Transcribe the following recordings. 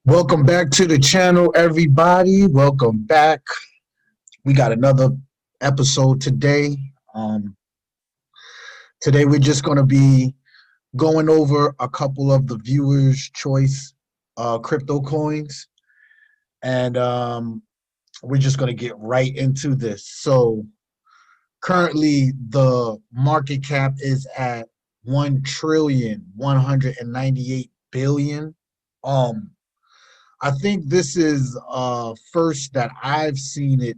Welcome back to the channel, everybody. Welcome back. We got another episode today. Today we're just going to be going over a couple of the viewers' choice crypto coins, and we're just going to get right into this. So currently, the market cap is at 1,198,000,000,000. I think this is first that I've seen it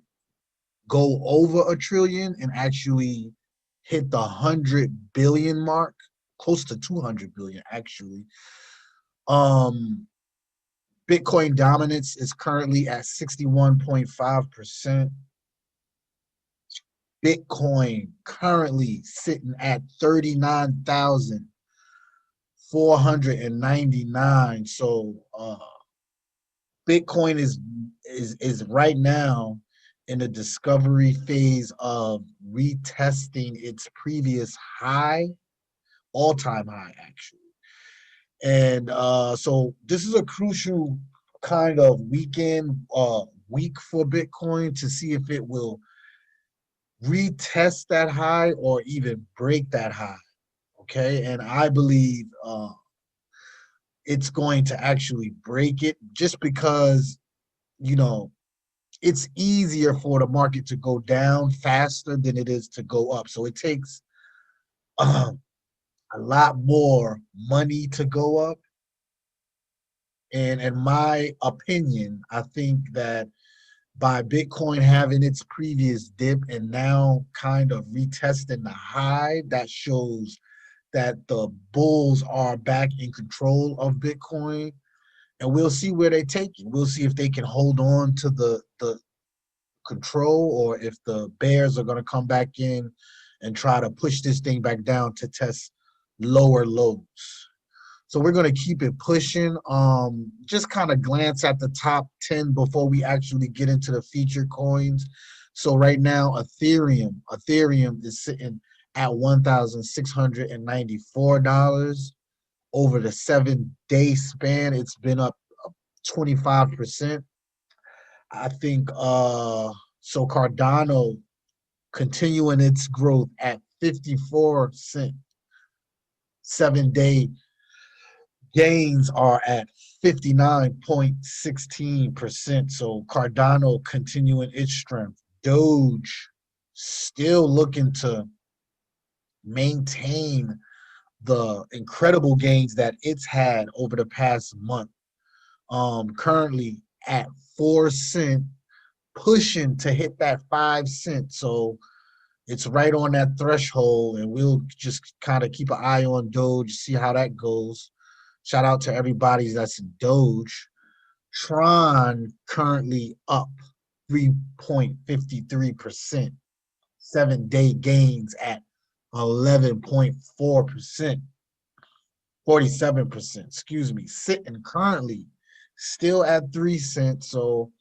go over a trillion and actually hit the 100 billion mark, close to 200 billion actually. Um, Bitcoin dominance is currently at 61.5%. Bitcoin currently sitting at 39,499. So Bitcoin is right now in the discovery phase of retesting its previous high, all-time high actually. And so this is a crucial kind of week for Bitcoin to see if it will retest that high or even break that high. Okay, and I believe it's going to actually break it just because you know it's easier for the market to go down faster than it is to go up. So it takes a lot more money to go up. And in my opinion, I think that by Bitcoin having its previous dip and now kind of retesting the high, that shows that the bulls are back in control of Bitcoin. And we'll see where they take it. We'll see if they can hold on to the control or if the bears are going to come back in and try to push this thing back down to test lower lows. So we're going to keep it pushing. Just kind of glance at the top 10 before we actually get into the featured coins. So right now, Ethereum is sitting at $1,694 over the 7-day span. It's been up 25%. I think so Cardano continuing its growth at 54 cent. 7-day gains are at 59.16%. So Cardano continuing its strength. Doge still looking to maintain the incredible gains that it's had over the past month. Currently at 4 cent, pushing to hit that 5 cent. So it's right on that threshold, and we'll just kind of keep an eye on Doge, see how that goes. Shout out to everybody that's in Doge. Tron currently up 3.53%. 7-day gains at 11.4%. 47%, excuse me, sitting currently still at 3 cents. So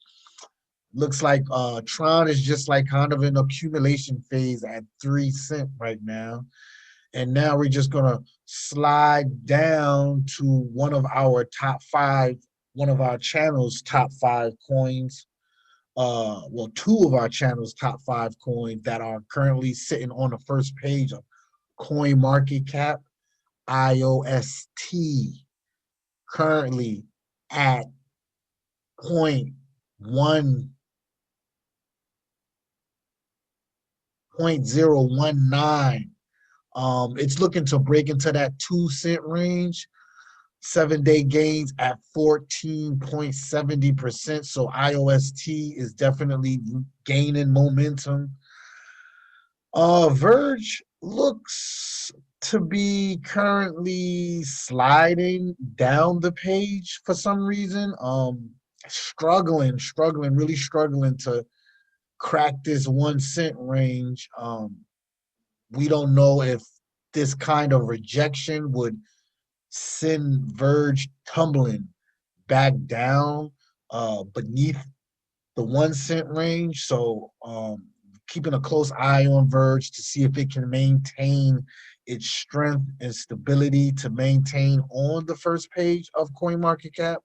looks like Tron is just like kind of an accumulation phase at 3 cents right now. And now we're just gonna slide down to one of our top five, one of our channel's top 5 coins. Well, two of our channel's top 5 coins that are currently sitting on the first page of Coinmarketcap. IOST currently at 0.019. It's looking to break into that 2 cent range. 7-day gains at 14.70%. So IOST is definitely gaining momentum. Verge looks to be currently sliding down the page for some reason. Struggling, really struggling to crack this 1 cent range. We don't know if this kind of rejection would send Verge tumbling back down beneath the 1 cent range. So keeping a close eye on Verge to see if it can maintain its strength and stability to maintain on the first page of CoinMarketCap.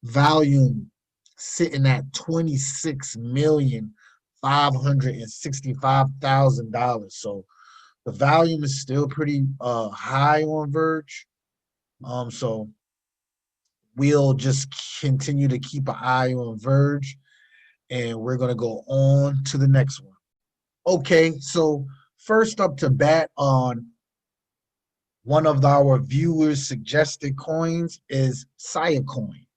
volume sitting at $26,565,000. So the volume is still pretty high on Verge. So we'll just continue to keep an eye on Verge, and we're gonna go on to the next one. Okay, so first up to bat on one of our viewers' suggested coins is Siacoin.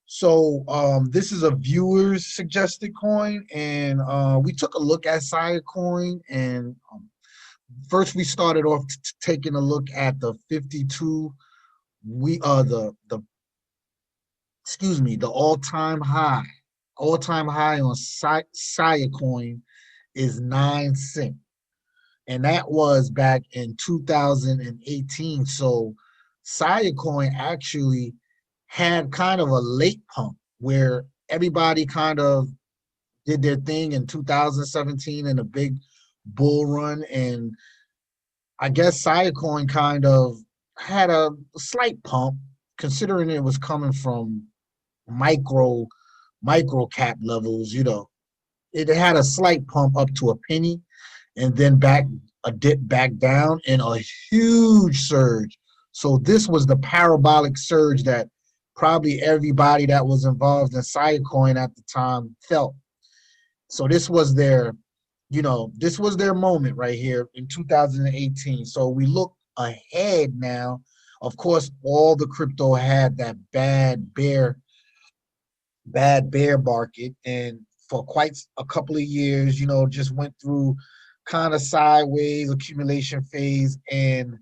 So this is a viewer's suggested coin, and we took a look at Siacoin, and first we started off taking a look at the 52. The excuse me, the all-time high on Siacoin is 9 cents, and that was back in 2018. So Siacoin actually had kind of a late pump where everybody kind of did their thing in 2017 in a big bull run, and I guess Siacoin kind of had a slight pump considering it was coming from micro micro cap levels. It had a slight pump up to a penny, and then a dip back down, and a huge surge. So this was the parabolic surge that probably everybody that was involved in Siacoin at the time felt. So this was their moment right here in 2018. So we look ahead now. Of course, all the crypto had that bad bear market, and for quite a couple of years, just went through kind of sideways accumulation phase. And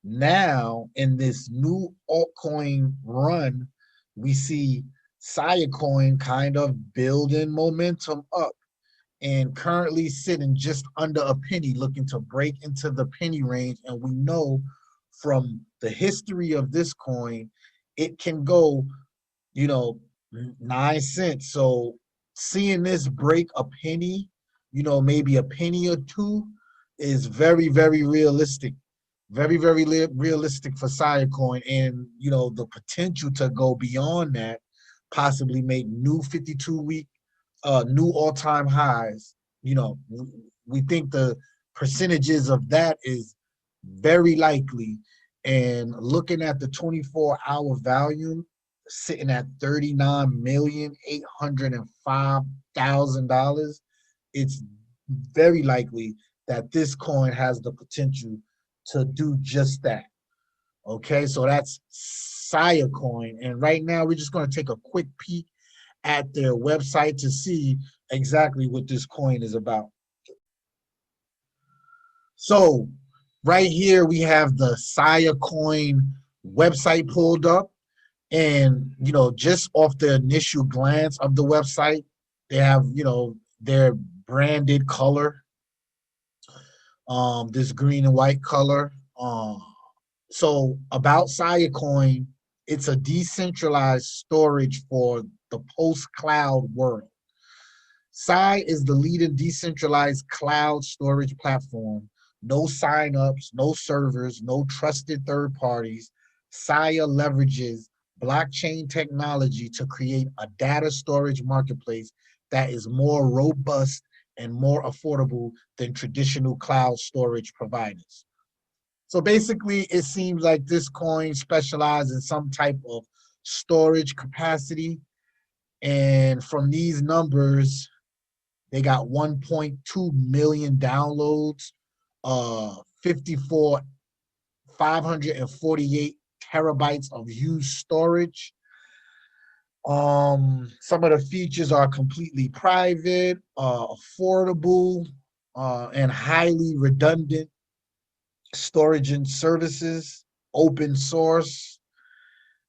now in this new altcoin run, we see Siacoin kind of building momentum up and currently sitting just under a penny, looking to break into the penny range. And we know from the history of this coin, it can go, you know, 9 cents. So seeing this break a penny, maybe a penny or two, is very, very realistic. Very, very realistic for Siacoin. And, the potential to go beyond that, possibly make new 52-week, new all-time highs. We think the percentages of that is very likely. And looking at the 24-hour volume, sitting at $39,805,000, it's very likely that this coin has the potential to do just that. Okay, so that's Siacoin. And right now, we're just going to take a quick peek at their website to see exactly what this coin is about. So right here, we have the Siacoin website pulled up. And, just off the initial glance of the website, they have, their branded color, this green and white color. So about Siacoin, it's a decentralized storage for the post-cloud world. Sia is the leading decentralized cloud storage platform. No signups, no servers, no trusted third parties. Sia leverages blockchain technology to create a data storage marketplace that is more robust and more affordable than traditional cloud storage providers. So basically, it seems like this coin specializes in some type of storage capacity. And from these numbers, they got 1.2 million downloads, 548 terabytes of used storage. Some of the features are completely private, affordable, and highly redundant storage and services, open source,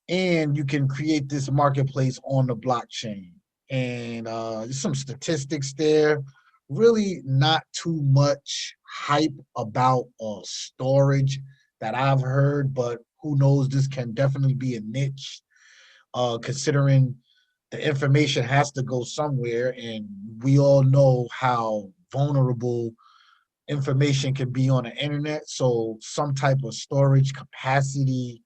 and you can create this marketplace on the blockchain. And some statistics there. Really not too much hype about storage that I've heard, but who knows, this can definitely be a niche, considering the information has to go somewhere, and we all know how vulnerable information can be on the internet. So some type of storage capacity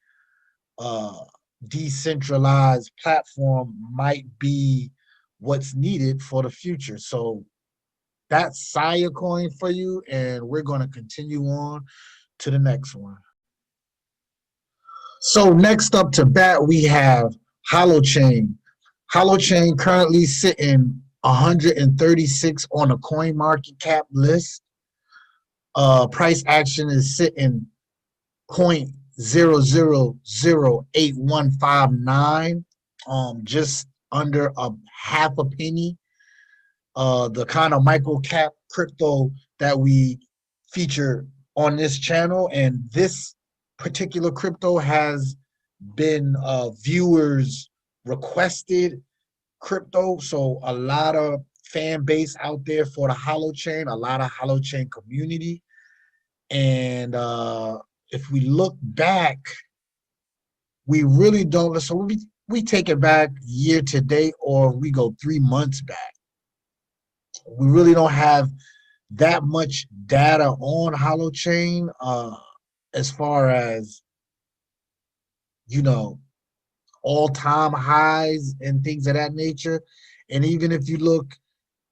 decentralized platform might be what's needed for the future. So that's Siacoin for you, and we're going to continue on to the next one. So next up to bat, we have Holochain. Holochain currently sitting 136 on the Coinmarketcap list. Price action is sitting 0.000815, just under a half a penny. The kind of micro cap crypto that we feature on this channel, and this particular crypto has been viewers requested crypto, so a lot of fan base out there for the Holochain, a lot of Holochain community. And if we look back, we really don't. So we take it back year to date, or we go 3 months back. We really don't have that much data on Holochain as far as, you know, all-time highs and things of that nature. And even if you look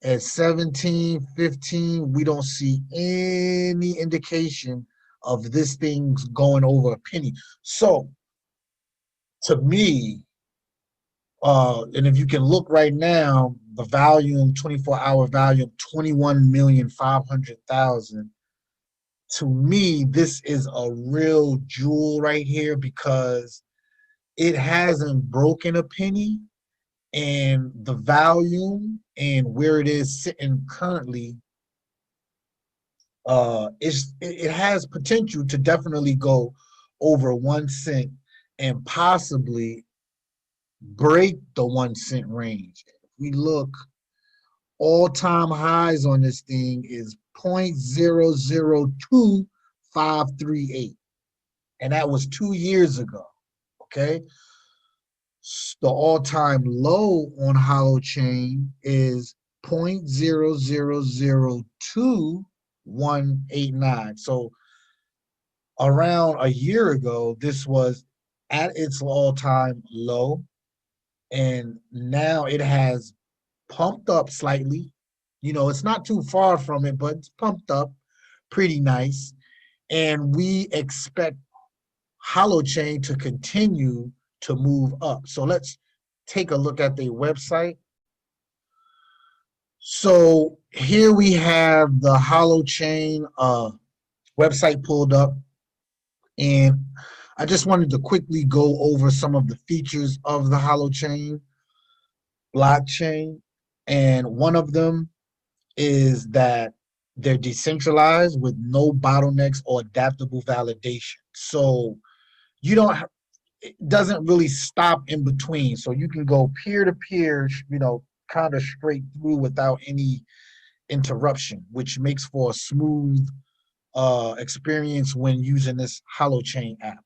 at 17, 15, we don't see any indication of this thing's going over a penny. So to me, and if you can look right now, the volume, 24-hour volume, 21,500,000. To me, this is a real jewel right here because it hasn't broken a penny, and the volume and where it is sitting currently, it has potential to definitely go over 1 cent and possibly break the 1 cent range. If we look, all-time highs on this thing is 0.002538, and that was 2 years ago. Okay, the all-time low on Holochain is 0.000289. So around a year ago, this was at its all-time low, and now it has pumped up slightly. You know, it's not too far from it, but it's pumped up pretty nice. And we expect Holochain to continue to move up. So let's take a look at their website. So here we have the Holochain website pulled up, and I just wanted to quickly go over some of the features of the Holochain blockchain. And one of them is that they're decentralized with no bottlenecks or adaptable validation. So you don't have, it doesn't really stop in between. So you can go peer to peer, you know, kind of straight through without any interruption, which makes for a smooth experience when using this Holochain app.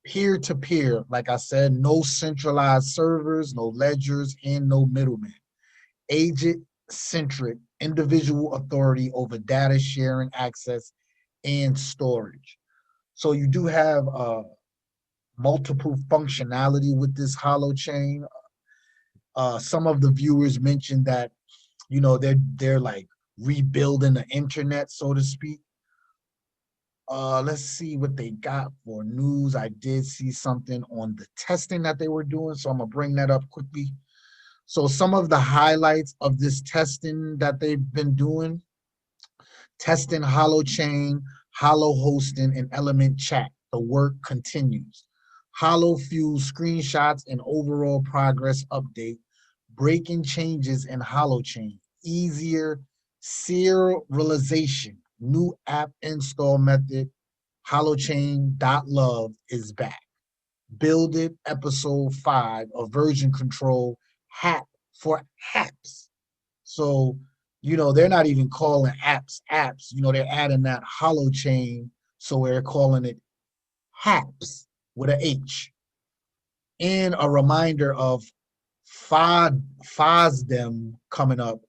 Peer to peer, like I said, no centralized servers, no ledgers, and no middlemen. Agent centric, individual authority over data sharing, access, and storage. So you do have multiple functionality with this Holochain. Some of the viewers mentioned that, you know, they're like rebuilding the internet, so to speak. Let's see what they got for news. I did see something on the testing that they were doing, so I'm gonna bring that up quickly. So some of the highlights of this testing that they've been doing: testing Holochain, Holo hosting, and Element chat. The work continues. Holo Fuel screenshots and overall progress update. Breaking changes in Holochain. Easier serialization. New app install method. Holochain.love is back. Build It episode 5 of version control HAP for apps. So, you know, they're not even calling apps. You know, they're adding that Holochain, so we're calling it HAPS with a H. And a reminder of FOSDEM coming up.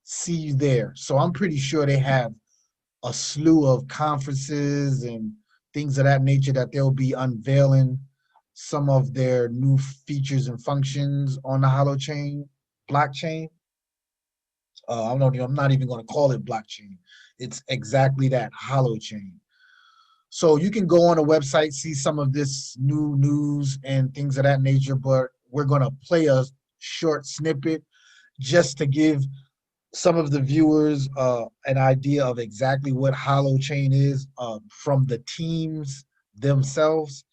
See you there. So I'm pretty sure they have a slew of conferences and things of that nature that they'll be unveiling some of their new features and functions on the Holochain blockchain. I'm not even going to call it blockchain. It's exactly that, Holochain. So you can go on the website, see some of this new news and things of that nature, but we're going to play a short snippet just to give some of the viewers an idea of exactly what Holochain is from the teams themselves.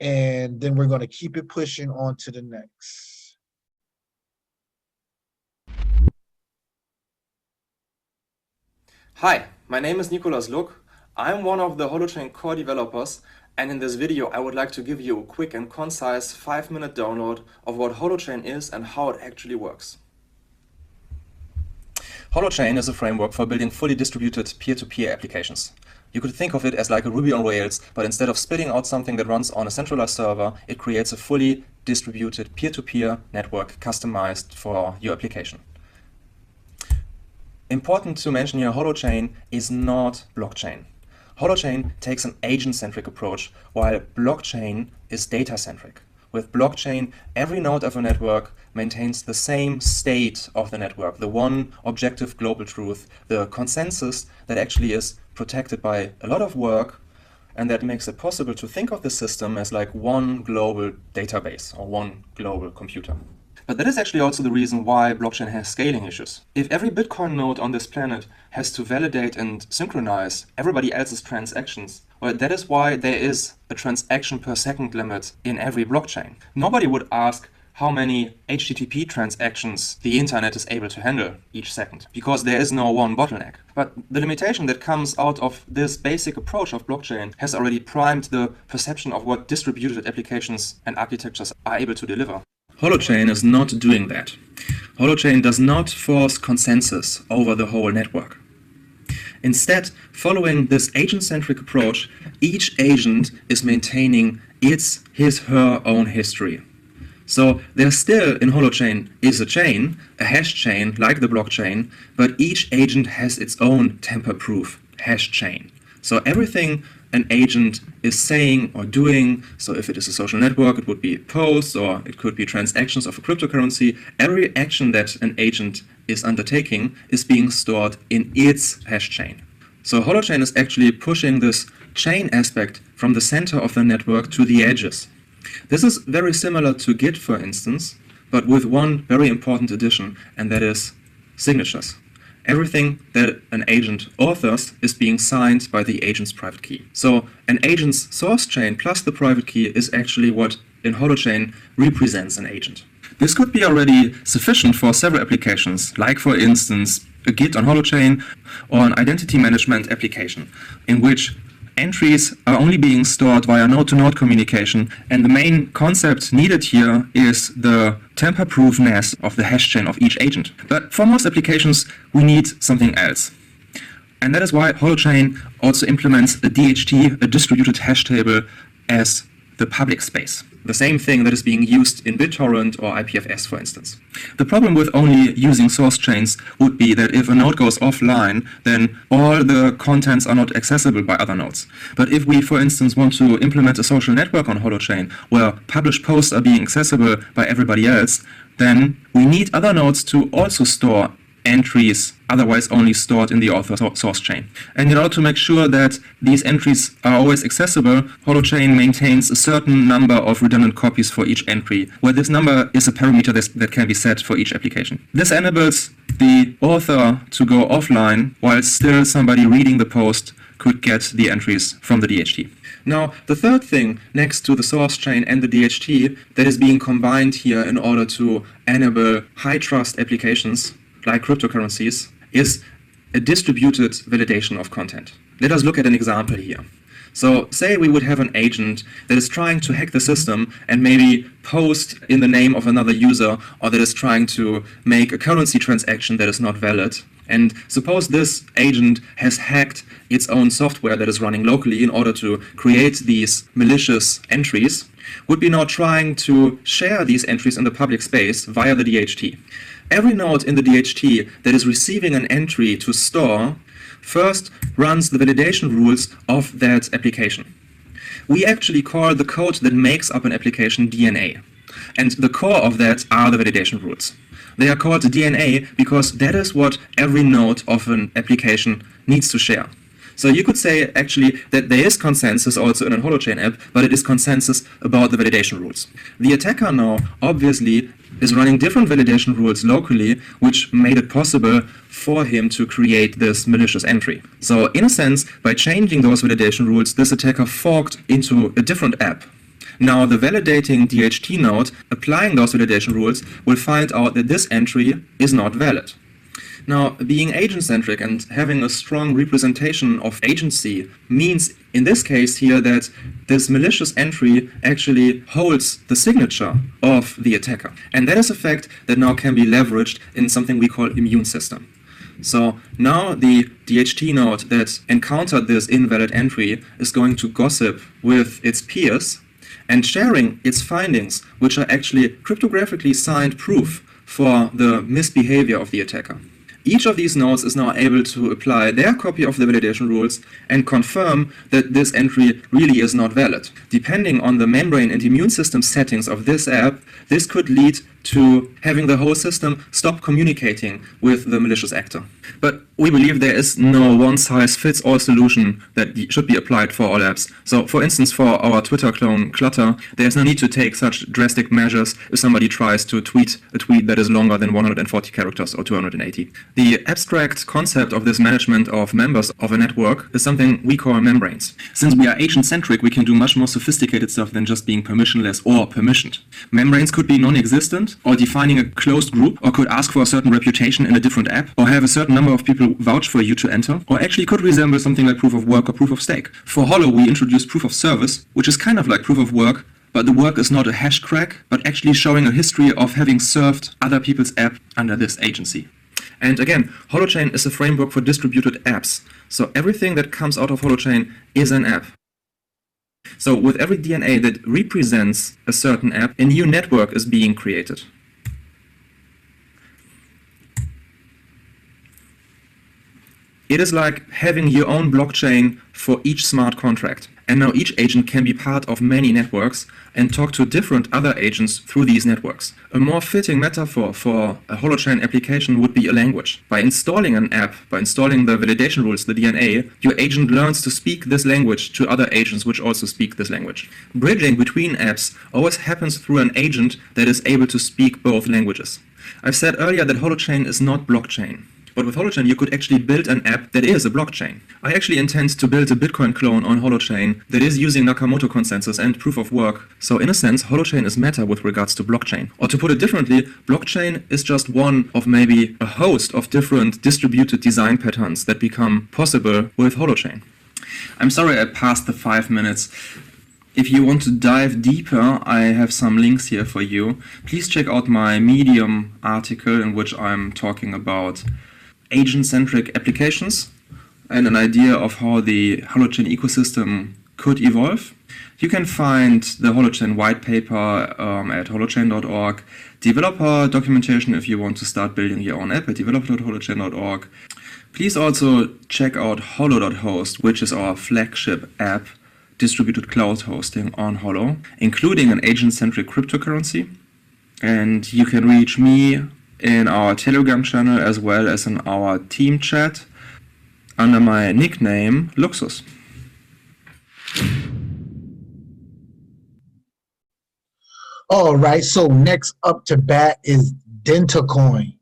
And then we're going to keep it pushing on to the next. Hi, my name is Nicolas Luck. I'm one of the Holochain core developers, and in this video I would like to give you a quick and concise 5-minute download of what Holochain is and how it actually works. Holochain is a framework for building fully distributed peer-to-peer applications. You could think of it as like a Ruby on Rails, but instead of spitting out something that runs on a centralized server, it creates a fully distributed peer-to-peer network customized for your application. Important to mention here, Holochain is not blockchain. Holochain takes an agent-centric approach, while blockchain is data-centric. With blockchain, every node of a network maintains the same state of the network, the one objective global truth, the consensus that actually is protected by a lot of work, and that makes it possible to think of the system as like one global database or one global computer. But that is actually also the reason why blockchain has scaling issues. If every Bitcoin node on this planet has to validate and synchronize everybody else's transactions, well, that is why there is a transaction per second limit in every blockchain. Nobody would ask how many HTTP transactions the internet is able to handle each second, because there is no one bottleneck. But the limitation that comes out of this basic approach of blockchain has already primed the perception of what distributed applications and architectures are able to deliver. Holochain is not doing that. Holochain does not force consensus over the whole network. Instead, following this agent-centric approach, each agent is maintaining his/her own history. So there still in Holochain is a chain, a hash chain like the blockchain, but each agent has its own tamper-proof hash chain. So everything an agent is saying or doing, so if it is a social network, it would be posts or it could be transactions of a cryptocurrency. Every action that an agent is undertaking is being stored in its hash chain. So Holochain is actually pushing this chain aspect from the center of the network to the edges. This is very similar to Git, for instance, but with one very important addition, and that is signatures. Everything that an agent authors is being signed by the agent's private key. So an agent's source chain plus the private key is actually what in Holochain represents an agent. This could be already sufficient for several applications, like for instance a Git on Holochain or an identity management application in which entries are only being stored via node-to-node communication, and the main concept needed here is the tamper-proofness of the hash chain of each agent. But for most applications, we need something else. And that is why Holochain also implements a DHT, a distributed hash table, as the public space. The same thing that is being used in BitTorrent or IPFS, for instance. The problem with only using source chains would be that if a node goes offline, then all the contents are not accessible by other nodes. But if we, for instance, want to implement a social network on Holochain where published posts are being accessible by everybody else, then we need other nodes to also store entries otherwise only stored in the author source chain. And in order to make sure that these entries are always accessible, Holochain maintains a certain number of redundant copies for each entry, where this number is a parameter that can be set for each application. This enables the author to go offline while still somebody reading the post could get the entries from the DHT. Now, the third thing next to the source chain and the DHT that is being combined here in order to enable high trust applications like cryptocurrencies is a distributed validation of content. Let us look at an example here. So say we would have an agent that is trying to hack the system and maybe post in the name of another user, or that is trying to make a currency transaction that is not valid. And suppose this agent has hacked its own software that is running locally in order to create these malicious entries, would be now trying to share these entries in the public space via the DHT. Every node in the DHT that is receiving an entry to store first runs the validation rules of that application. We actually call the code that makes up an application DNA. And the core of that are the validation rules. They are called DNA because that is what every node of an application needs to share. So you could say actually that there is consensus also in a Holochain app, but it is consensus about the validation rules. The attacker now obviously is running different validation rules locally, which made it possible for him to create this malicious entry. So in a sense, by changing those validation rules, this attacker forked into a different app. Now the validating DHT node applying those validation rules will find out that this entry is not valid. Now, being agent-centric and having a strong representation of agency means, in this case here, that this malicious entry actually holds the signature of the attacker. And that is a fact that now can be leveraged in something we call immune system. So now the DHT node that encountered this invalid entry is going to gossip with its peers and sharing its findings, which are actually cryptographically signed proof for the misbehavior of the attacker. Each of these nodes is now able to apply their copy of the validation rules and confirm that this entry really is not valid. Depending on the membrane and immune system settings of this app, this could lead to having the whole system stop communicating with the malicious actor. But we believe there is no one-size-fits-all solution that should be applied for all apps. So, for instance, for our Twitter clone Clutter, there's no need to take such drastic measures if somebody tries to tweet a tweet that is longer than 140 characters or 280. The abstract concept of this management of members of a network is something we call membranes. Since we are agent-centric, we can do much more sophisticated stuff than just being permissionless or permissioned. Membranes could be non-existent, or defining a closed group, or could ask for a certain reputation in a different app, or have a certain number of people vouch for you to enter, or actually could resemble something like proof of work or proof of stake. For HOLO, we introduced proof of service, which is kind of like proof of work, but the work is not a hash crack, but actually showing a history of having served other people's app under this agency. And again, Holochain is a framework for distributed apps. So everything that comes out of Holochain is an app. So with every DNA that represents a certain app, a new network is being created. It is like having your own blockchain for each smart contract. And now each agent can be part of many networks and talk to different other agents through these networks. A more fitting metaphor for a Holochain application would be a language. By installing an app, by installing the validation rules, the DNA, your agent learns to speak this language to other agents which also speak this language. Bridging between apps always happens through an agent that is able to speak both languages. I've said earlier that Holochain is not blockchain. But with Holochain, you could actually build an app that is a blockchain. I actually intend to build a Bitcoin clone on Holochain that is using Nakamoto consensus and proof of work. So in a sense, Holochain is meta with regards to blockchain. Or to put it differently, blockchain is just one of maybe a host of different distributed design patterns that become possible with Holochain. I'm sorry I passed the 5 minutes. If you want to dive deeper, I have some links here for you. Please check out my Medium article in which I'm talking about agent-centric applications and an idea of how the Holochain ecosystem could evolve. You can find the Holochain white paper at holochain.org, developer documentation if you want to start building your own app at developer.holochain.org. Please also check out holo.host, which is our flagship app, distributed cloud hosting on HOLO, including an agent-centric cryptocurrency. And you can reach me in our Telegram channel as well as in our team chat under my nickname Luxus. All right, so next up to bat is Dentacoin.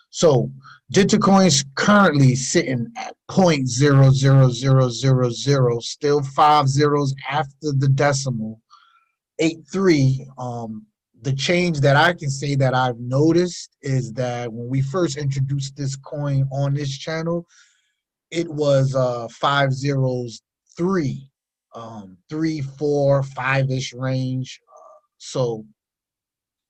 So Dentacoin is currently sitting at 0.00000, still 5 zeros after the decimal, 83. The change that I can say that I've noticed is that when we first introduced this coin on this channel, it was 5 zeros, 3, 3, 4, 5-ish range. So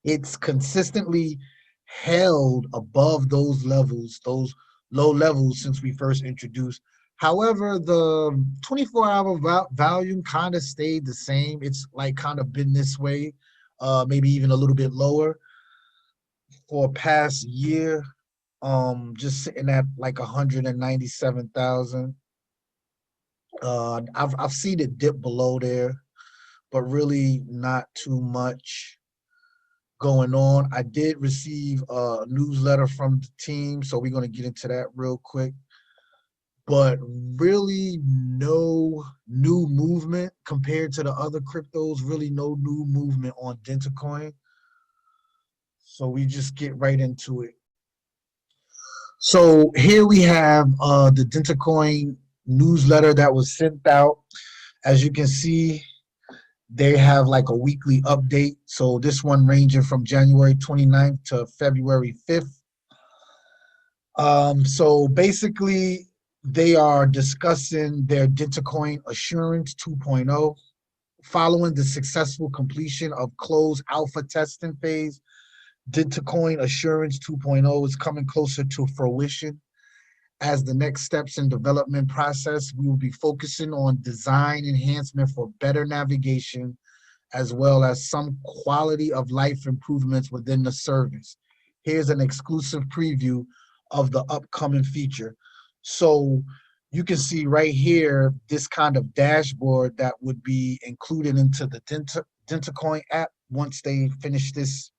it's consistently held above those levels, those low levels since we first introduced. However, the 24-hour volume kind of stayed the same. It's like kind of been this way. Maybe even a little bit lower for past year, just sitting at like 197,000. I've seen it dip below there. but really not too much going on. I did receive a newsletter from the team, so we're going to get into that real quick. But really no new movement compared to the other cryptos, really no new movement on Dentacoin. So we just get right into it. So here we have the Dentacoin newsletter that was sent out. As you can see, they have like a weekly update. So this one ranging from January 29th to February 5th. So basically, they are discussing their Dentacoin Assurance 2.0. Following the successful completion of closed alpha testing phase, Dentacoin Assurance 2.0 is coming closer to fruition. As the next steps in development process, we will be focusing on design enhancement for better navigation, as well as some quality of life improvements within the service. Here's an exclusive preview of the upcoming feature. So you can see right here, this kind of dashboard that would be included into the Dentacoin app once they finish this.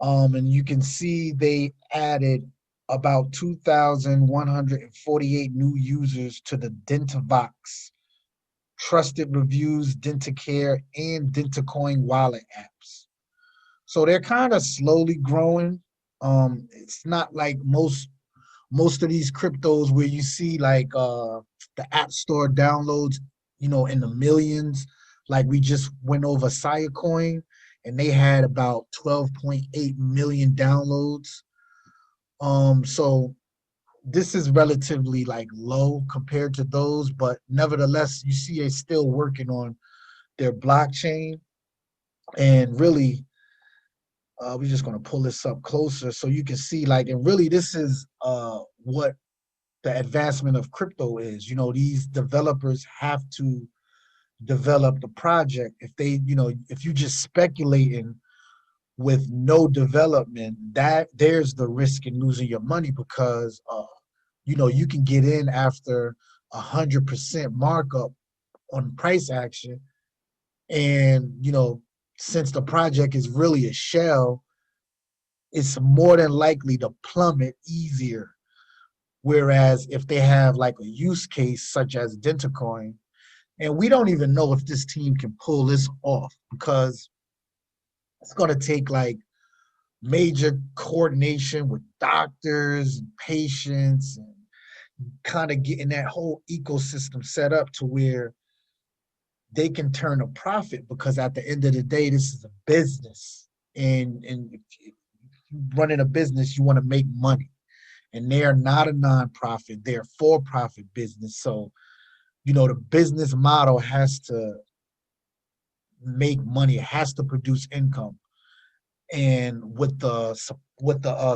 And you can see they added about 2,148 new users to the Dentavox, trusted reviews, Dentacare, and Dentacoin wallet apps. So they're kind of slowly growing. It's not like most of these cryptos where you see like the app store downloads, in the millions. Like we just went over Siacoin and they had about 12.8 million downloads. So this is relatively like low compared to those, but nevertheless, you see they're still working on their blockchain. And really, we're just going to pull this up closer so you can see like, and really this is what the advancement of crypto is. These developers have to develop the project. If they, if you just speculating with no development, that there's the risk in losing your money because you can get in after 100% markup on price action, and since the project is really a shell, it's more than likely to plummet easier. Whereas if they have like a use case such as Dentacoin, and we don't even know if this team can pull this off because it's going to take like major coordination with doctors and patients and kind of getting that whole ecosystem set up to where they can turn a profit, because at the end of the day, this is a business. And if you're running a business, you want to make money. And they are not a nonprofit, they're a for-profit business. So, the business model has to make money, it has to produce income. And with the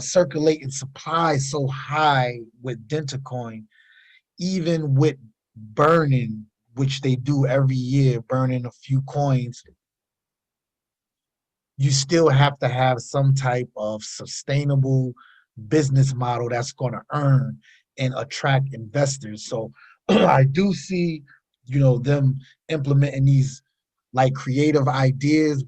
circulating supply so high with Dentacoin, even with burning, which they do every year, burning a few coins, you still have to have some type of sustainable business model that's going to earn and attract investors. So I do see, them implementing these like creative ideas,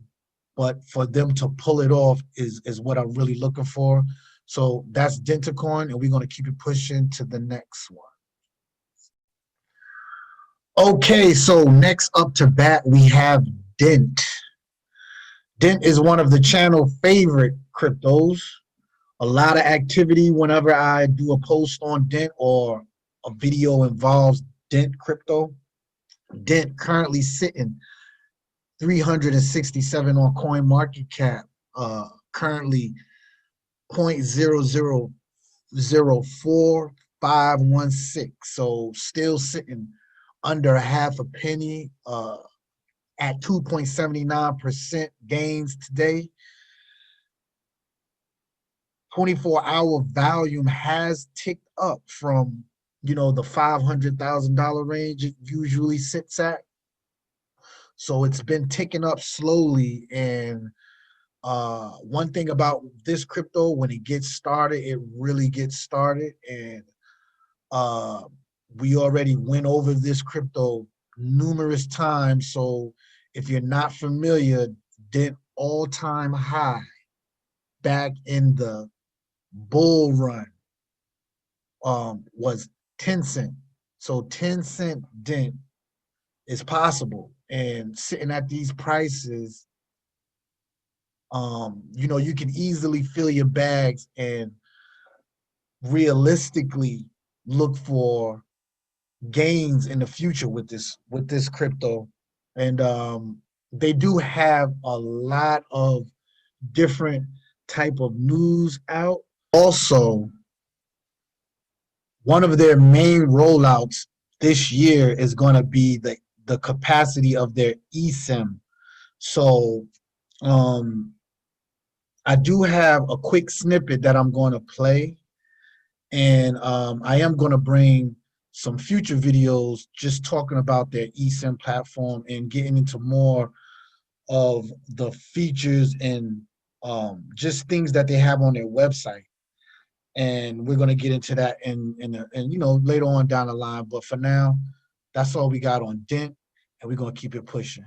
but for them to pull it off is what I'm really looking for. So that's Dentacoin, and we're going to keep it pushing to the next one. Okay, so next up to bat, we have Dent. Dent is one of the channel favorite cryptos. A lot of activity whenever I do a post on Dent or a video involves Dent crypto. Dent currently sitting 367 on Coinmarketcap, currently 0.0004516. So still sitting under a half a penny, at 2.79% gains today. 24-hour volume has ticked up from, the $500,000 range it usually sits at. So it's been ticking up slowly. And one thing about this crypto, when it gets started, it really gets started. And we already went over this crypto numerous times. So if you're not familiar, Dent all-time high back in the bull run was 10 cent. So 10-cent Dent is possible. And sitting at these prices, you can easily fill your bags and realistically look for gains in the future with this crypto. And they do have a lot of different type of news out. Also, one of their main rollouts this year is going to be the capacity of their eSIM. So I do have a quick snippet that I'm going to play, and I am going to bring some future videos just talking about their eSIM platform and getting into more of the features and just things that they have on their website. And we're going to get into that and later on down the line. But for now, that's all we got on Dent, and we're going to keep it pushing.